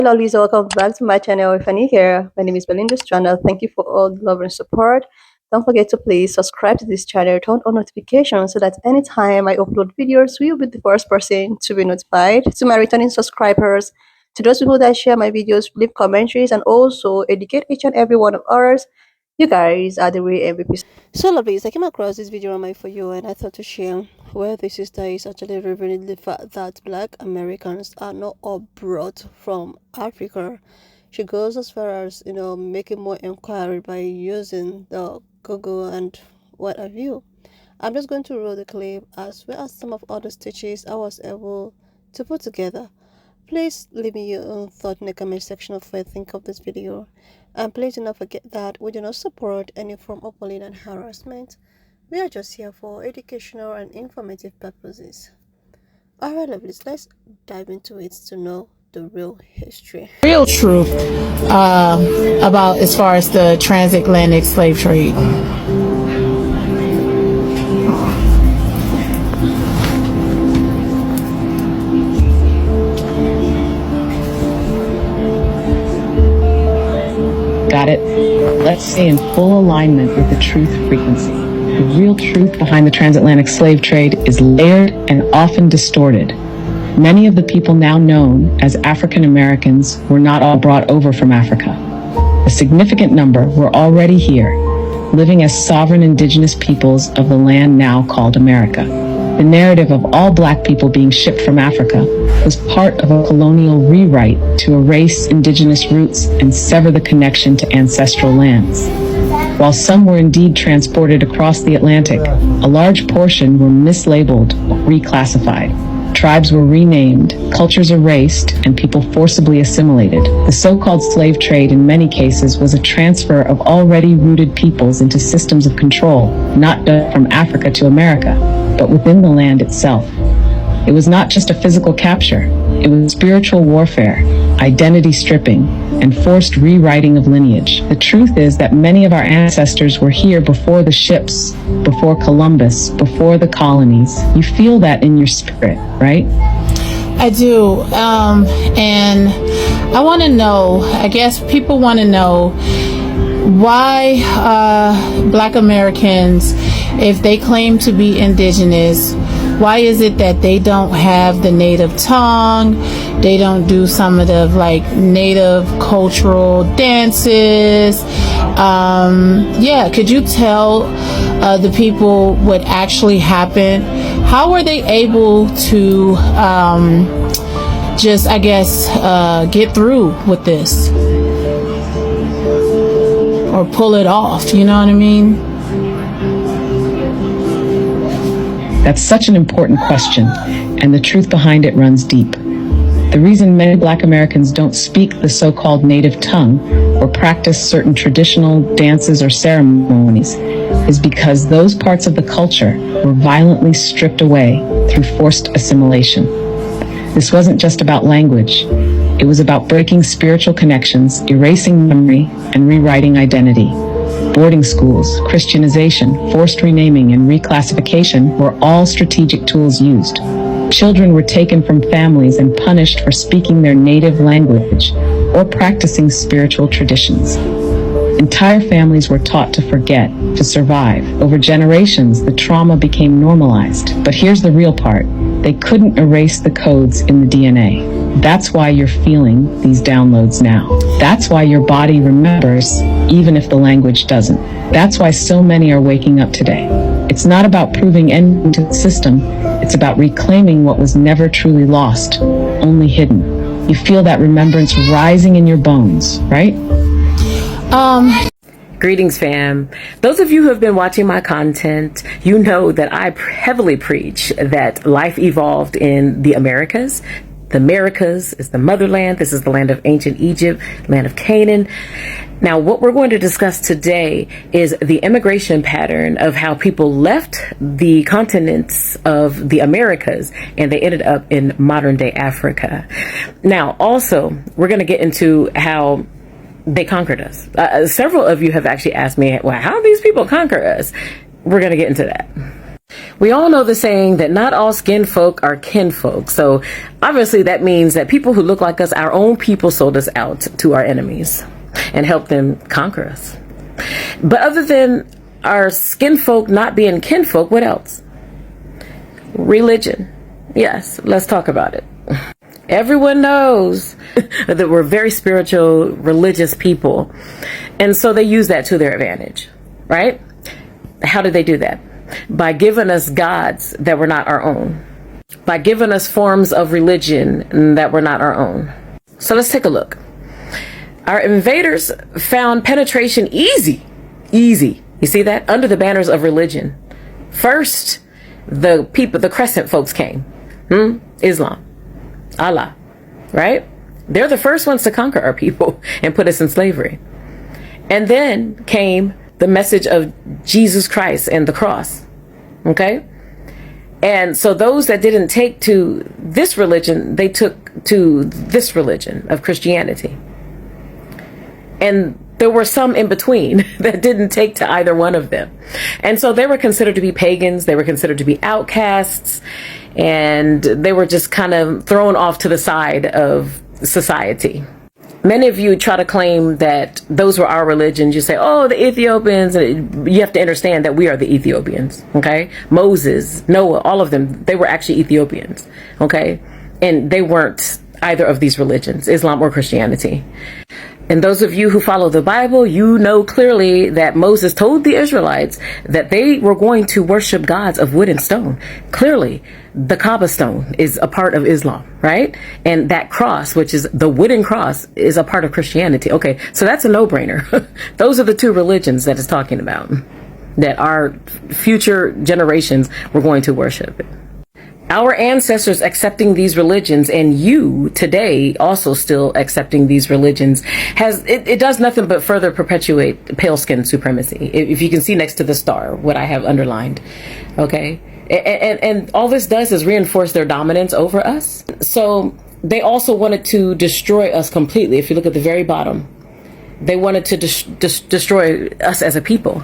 Hello Lisa, welcome back to my channel. If you're new here, my name is Belinda's channel. Thank you for all the love and support. Don't forget to please subscribe to this channel, turn on notifications so that anytime I upload videos, you'll be the first person to be notified. To my returning subscribers, to those people that share my videos, leave commentaries, and also educate each and every one of ours, you guys are the real MVP. So lovelies, I came across this video on my For You and I thought to share where this sister is actually revealing the fact that Black Americans are not all brought from Africa. She goes as far as, making more inquiry by using the Google and what have you. I'm just going to roll the clip as well as some of other stitches I was able to put together. Please leave me your own thought in the comment section of what you think of this video. And please do not forget that we do not support any form of bullying and harassment. We are just here for educational and informative purposes. Alright lovelies, let's dive into it to know the real history. Real truth about as far as the transatlantic slave trade. Got it? Let's stay in full alignment with the truth frequency. The real truth behind the transatlantic slave trade is layered and often distorted. Many of the people now known as African Americans were not all brought over from Africa. A significant number were already here, living as sovereign indigenous peoples of the land now called America. The narrative of all Black people being shipped from Africa was part of a colonial rewrite to erase indigenous roots and sever the connection to ancestral lands. While some were indeed transported across the Atlantic, a large portion were mislabeled or reclassified. Tribes were renamed, cultures erased, and people forcibly assimilated. The so-called slave trade in many cases was a transfer of already rooted peoples into systems of control, not just from Africa to America, but within the land itself. It was not just a physical capture, it was spiritual warfare, identity stripping, and forced rewriting of lineage. The truth is that many of our ancestors were here before the ships, before Columbus, before the colonies. You feel that in your spirit, right? I do. And I want to know, I guess people want to know why Black Americans, if they claim to be indigenous, why is it that they don't have the native tongue? They don't do some of the native cultural dances. Could you tell the people what actually happened? How were they able to get through with this? Or pull it off, you know what I mean? That's such an important question, and the truth behind it runs deep. The reason many Black Americans don't speak the so-called native tongue or practice certain traditional dances or ceremonies is because those parts of the culture were violently stripped away through forced assimilation. This wasn't just about language. It was about breaking spiritual connections, erasing memory, and rewriting identity. Boarding schools, Christianization, forced renaming, and reclassification were all strategic tools used. Children were taken from families and punished for speaking their native language or practicing spiritual traditions. Entire families were taught to forget, to survive. Over generations, the trauma became normalized. But here's the real part. They couldn't erase the codes in the DNA. That's why you're feeling these downloads now. That's why your body remembers, even if the language doesn't. That's why so many are waking up today. It's not about proving anything to the system. It's about reclaiming what was never truly lost, only hidden. You feel that remembrance rising in your bones, right? Greetings, fam. Those of you who have been watching my content, you know that I heavily preach that life evolved in the Americas. The Americas is the motherland. This is the land of ancient Egypt, land of Canaan. Now, what we're going to discuss today is the immigration pattern of how people left the continents of the Americas and they ended up in modern day Africa. Now, also, we're going to get into how they conquered us. Several of you have actually asked me, well, how do these people conquer us? We're going to get into that. We all know the saying that not all skin folk are kinfolk. So obviously that means that people who look like us, our own people, sold us out to our enemies and helped them conquer us. But other than our skin folk not being kinfolk, what else? Religion. Yes, let's talk about it. Everyone knows that we're very spiritual, religious people. And so they use that to their advantage, right? How did they do that? By giving us gods that were not our own. By giving us forms of religion that were not our own. So let's take a look. Our invaders found penetration easy. Easy. You see that? Under the banners of religion. First, the people, the crescent folks came. Islam. Allah. Right? They're the first ones to conquer our people and put us in slavery. And then came the message of Jesus Christ and the cross. Okay? And so those that didn't take to this religion, they took to this religion of Christianity. And there were some in between that didn't take to either one of them. And so they were considered to be pagans. They were considered to be outcasts. And they were just kind of thrown off to the side of society. Many of you try to claim that those were our religions. You say, oh, the Ethiopians. You have to understand that we are the Ethiopians. Okay. Moses, Noah, all of them, they were actually Ethiopians. Okay. And they weren't either of these religions, Islam or Christianity. And those of you who follow the Bible, you know clearly that Moses told the Israelites that they were going to worship gods of wood and stone. Clearly, the Kaaba stone is a part of Islam, right? And that cross, which is the wooden cross, is a part of Christianity. Okay, so that's a no-brainer. Those are the two religions that it's talking about, that our future generations were going to worship. Our ancestors accepting these religions, and you today also still accepting these religions, it does nothing but further perpetuate pale skin supremacy. If you can see next to the star what I have underlined, okay, and all this does is reinforce their dominance over us. So they also wanted to destroy us completely. If you look at the very bottom, they wanted to destroy us as a people.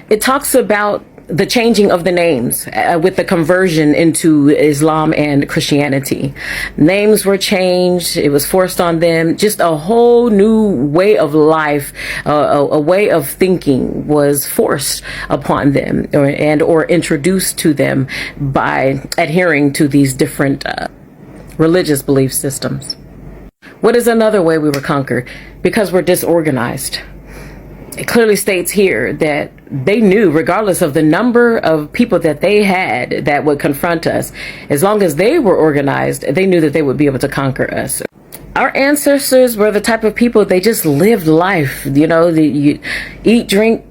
It talks about the changing of the names with the conversion into Islam and Christianity. Names were changed. It was forced on them. Just a whole new way of life, a way of thinking was forced upon them or introduced to them by adhering to these different religious belief systems. What is another way we were conquered? Because we're disorganized. It clearly states here that they knew, regardless of the number of people that they had that would confront us, as long as they were organized, they knew that they would be able to conquer us. Our ancestors were the type of people, they just lived life, you eat, drink,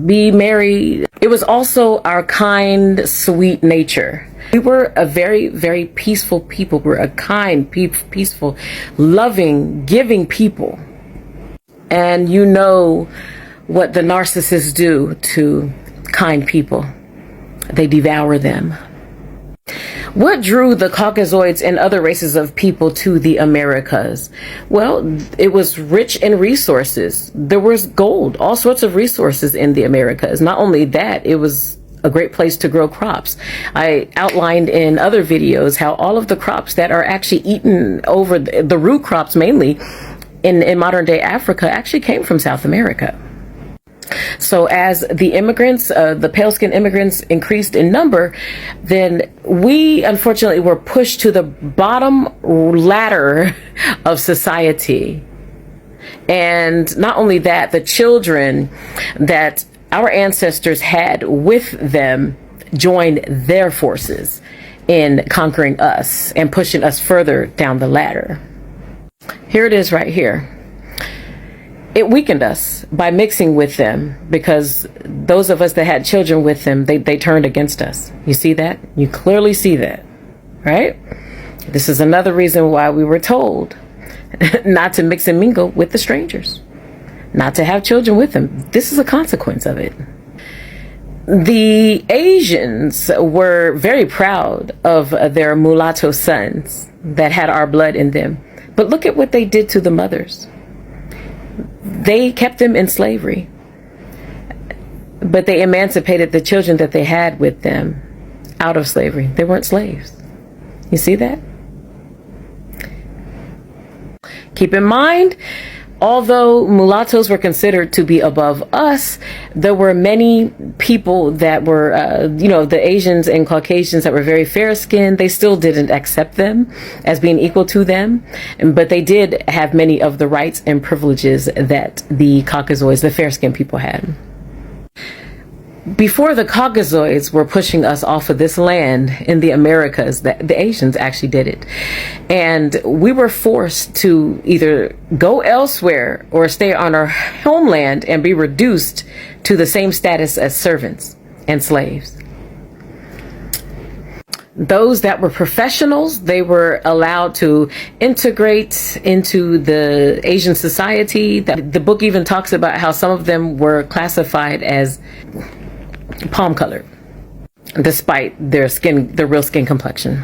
be merry. It was also our kind, sweet nature. We were a very, very peaceful people. We're a kind, peaceful, loving, giving people. And you know what the narcissists do to kind people. They devour them. What drew the Caucasoids and other races of people to the Americas? Well, it was rich in resources. There was gold, all sorts of resources in the Americas. Not only that, it was a great place to grow crops. I outlined in other videos how all of the crops that are actually eaten over, the root crops mainly, in modern day Africa actually came from South America. So as the immigrants, the pale skinned immigrants increased in number, then we unfortunately were pushed to the bottom ladder of society. And not only that, the children that our ancestors had with them joined their forces in conquering us and pushing us further down the ladder. Here it is right here. It weakened us by mixing with them, because those of us that had children with them, they turned against us. You see that? You clearly see that, right? This is another reason why we were told not to mix and mingle with the strangers, not to have children with them. This is a consequence of it. The Asians were very proud of their mulatto sons that had our blood in them. But look at what they did to the mothers. They kept them in slavery. but they emancipated the children that they had with them out of slavery. They weren't slaves. You see that? Keep in mind, although mulattoes were considered to be above us, there were many people that were, the Asians and Caucasians that were very fair skinned. They still didn't accept them as being equal to them, but they did have many of the rights and privileges that the Caucasoids, the fair skinned people, had. Before the Caucasoids were pushing us off of this land in the Americas, the Asians actually did it. And we were forced to either go elsewhere or stay on our homeland and be reduced to the same status as servants and slaves. Those that were professionals, they were allowed to integrate into the Asian society. The book even talks about how some of them were classified as palm colored, despite their real skin complexion.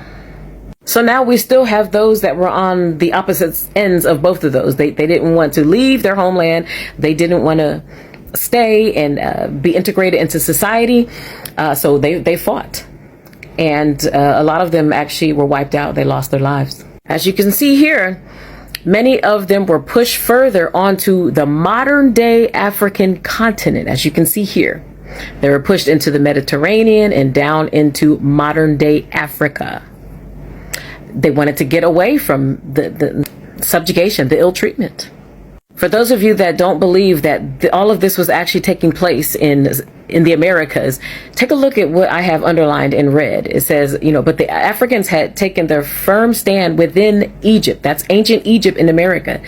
So now we still have those that were on the opposite ends of both of those. They didn't want to leave their homeland. They didn't want to stay and be integrated into society. So they fought. And a lot of them actually were wiped out. They lost their lives. As you can see here, many of them were pushed further onto the modern day African continent. As you can see here, they were pushed into the Mediterranean and down into modern day Africa. They wanted to get away from the subjugation, the ill treatment. For those of you that don't believe that all of this was actually taking place in the Americas, take a look at what I have underlined in red. It says, but the Africans had taken their firm stand within Egypt. That's ancient Egypt in America,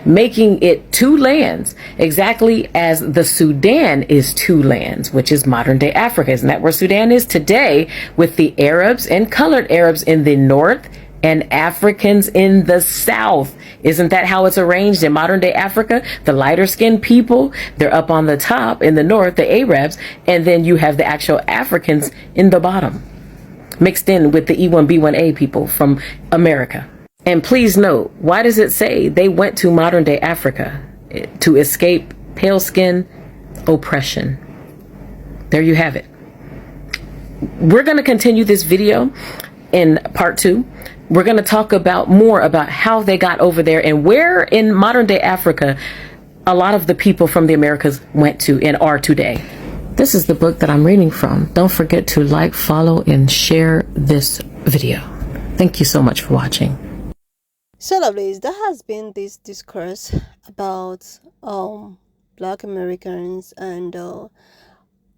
making it two lands, exactly as the Sudan is two lands, which is modern day Africa. Isn't that where Sudan is today, with the Arabs and colored Arabs in the north and Africans in the south? Isn't that how it's arranged in modern day Africa? The lighter skinned people, they're up on the top in the north, the Arabs, and then you have the actual Africans in the bottom, mixed in with the E1B1A people from America. And please note, why does it say they went to modern day Africa? To escape pale skin oppression. There you have it. We're going to continue this video in part 2. We're going to talk more about how they got over there and where in modern day Africa a lot of the people from the Americas went to and are today. This is the book that I'm reading from. Don't forget to like, follow, and share this video. Thank you so much for watching. So, lovelies, there has been this discourse about Black Americans and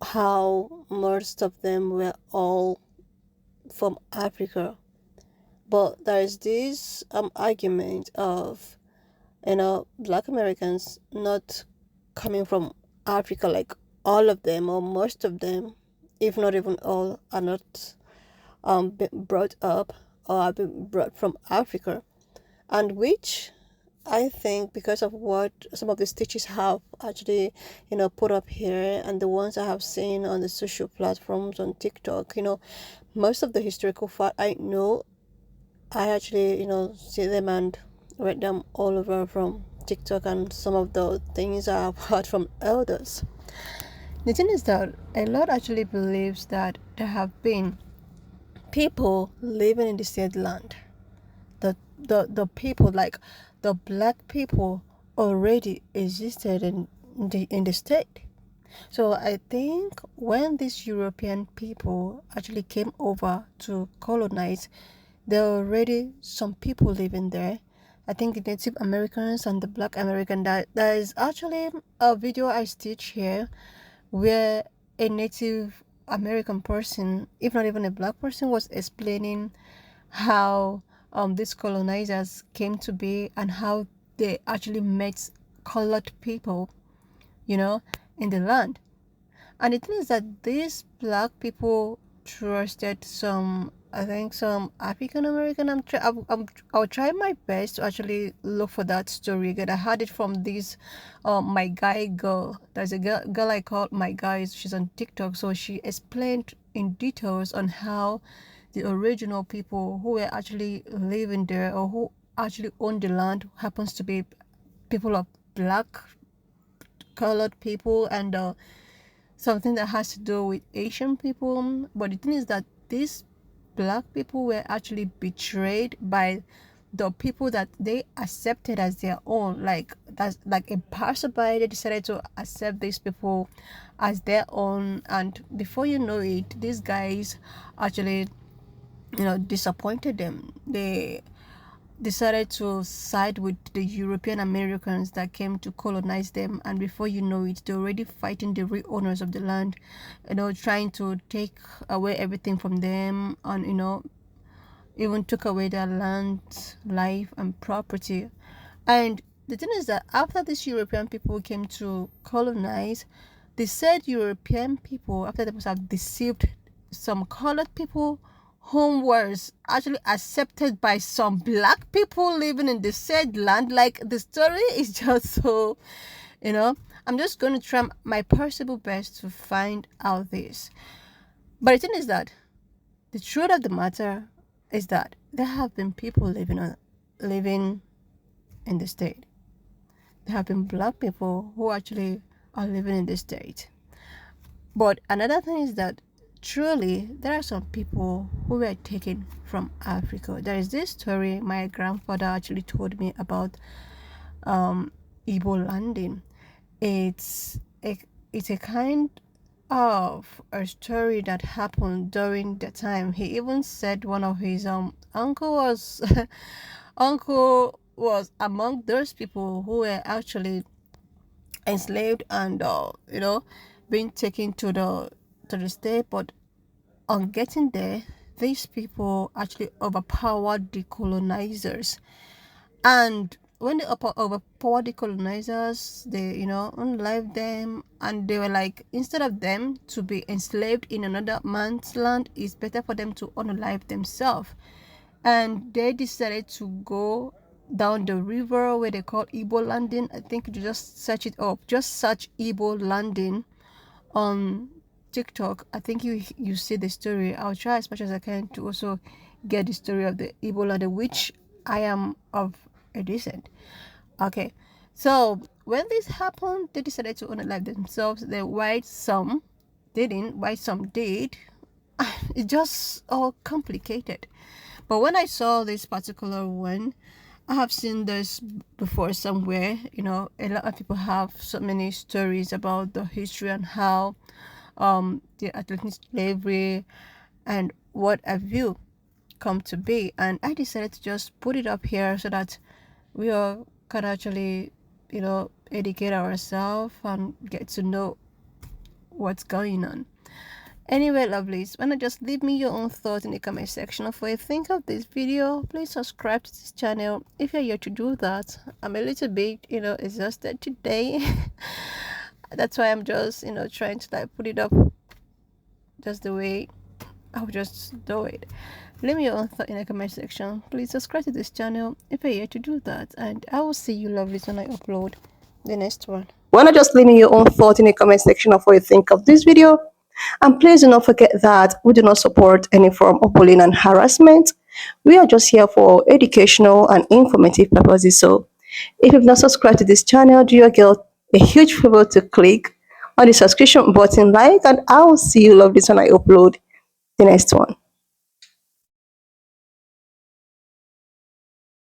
how most of them were all from Africa. But there is this argument of, Black Americans not coming from Africa, like all of them or most of them, if not even all, are not been brought up or have been brought from Africa, and which I think, because of what some of the stitches have actually, put up here, and the ones I have seen on the social platforms on TikTok, most of the historical fact I know, I actually, see them and read them all over from TikTok and some of the things I've heard from elders. The thing is that a lot actually believes that there have been people living in the said land. The people, like the Black people, already existed in the state. So I think when these European people actually came over to colonize, there were already some people living there. I think the Native Americans and the Black American. There is actually a video I stitch here where a Native American person, if not even a Black person, was explaining how these colonizers came to be and how they actually met colored people, in the land. And the thing is that these Black people trusted some, I think, some African American. I'll try my best to actually look for that story again. I heard it from this my guy girl. There's a girl I call my guy. She's on TikTok, so she explained in details on how the original people who were actually living there or who actually owned the land happens to be people of Black colored people, and something that has to do with Asian people. But the thing is that these black people were actually betrayed by the people that they accepted as their own. Like that's like a passerby, they decided to accept these people as their own, and before you know it, these guys actually, disappointed them. They decided to side with the European Americans that came to colonize them, and before you know it, they're already fighting the real owners of the land, trying to take away everything from them, and even took away their land, life, and property. And the thing is that after these European people came to colonize, the said European people, after they must have deceived some colored people, whom was actually accepted by some black people living in the said land. Like, the story is just so, I'm just going to try my possible best to find out this. But the thing is that the truth of the matter is that there have been people living in the state. There have been black people who actually are living in the state. But another thing is that truly there are some people who were taken from Africa. There is this story my grandfather actually told me about, Igbo landing. It's a kind of a story that happened during the time. He even said one of his uncle was uncle was among those people who were actually enslaved and being taken to the state. But on getting there, these people actually overpowered the colonizers, and when they overpowered the colonizers, they unlived them, and they were like, instead of them to be enslaved in another man's land, it's better for them to unalive themselves. And they decided to go down the river where they call Igbo landing. I think you just search it up, just search Igbo landing on TikTok. I think you see the story. I'll try as much as I can to also get the story of the Igbo landing, which I am of a descent. Okay, so when this happened, they decided to unalive themselves. The white some didn't, white some did. It's just all complicated. But when I saw this particular one, I have seen this before somewhere. A lot of people have so many stories about the history and how the Atlantic slavery and what have you come to be. And I decided to just put it up here so that we all can actually, educate ourselves and get to know what's going on. Anyway, lovelies, why not just leave me your own thoughts in the comment section of what you think of this video. Please subscribe to this channel if you're here to do that. I'm a little bit, exhausted today. That's why I'm just, trying to like put it up just the way I'll just do it. Leave me your own thought in the comment section. Please subscribe to this channel if you're here to do that. And I will see you lovelies when I upload the next one. Why not just leave me your own thought in the comment section of what you think of this video. And please do not forget that we do not support any form of bullying and harassment. We are just here for educational and informative purposes. So if you've not subscribed to this channel, do your girl a huge favor to click on the subscription button, like, and I will see you lovelies when I upload the next one.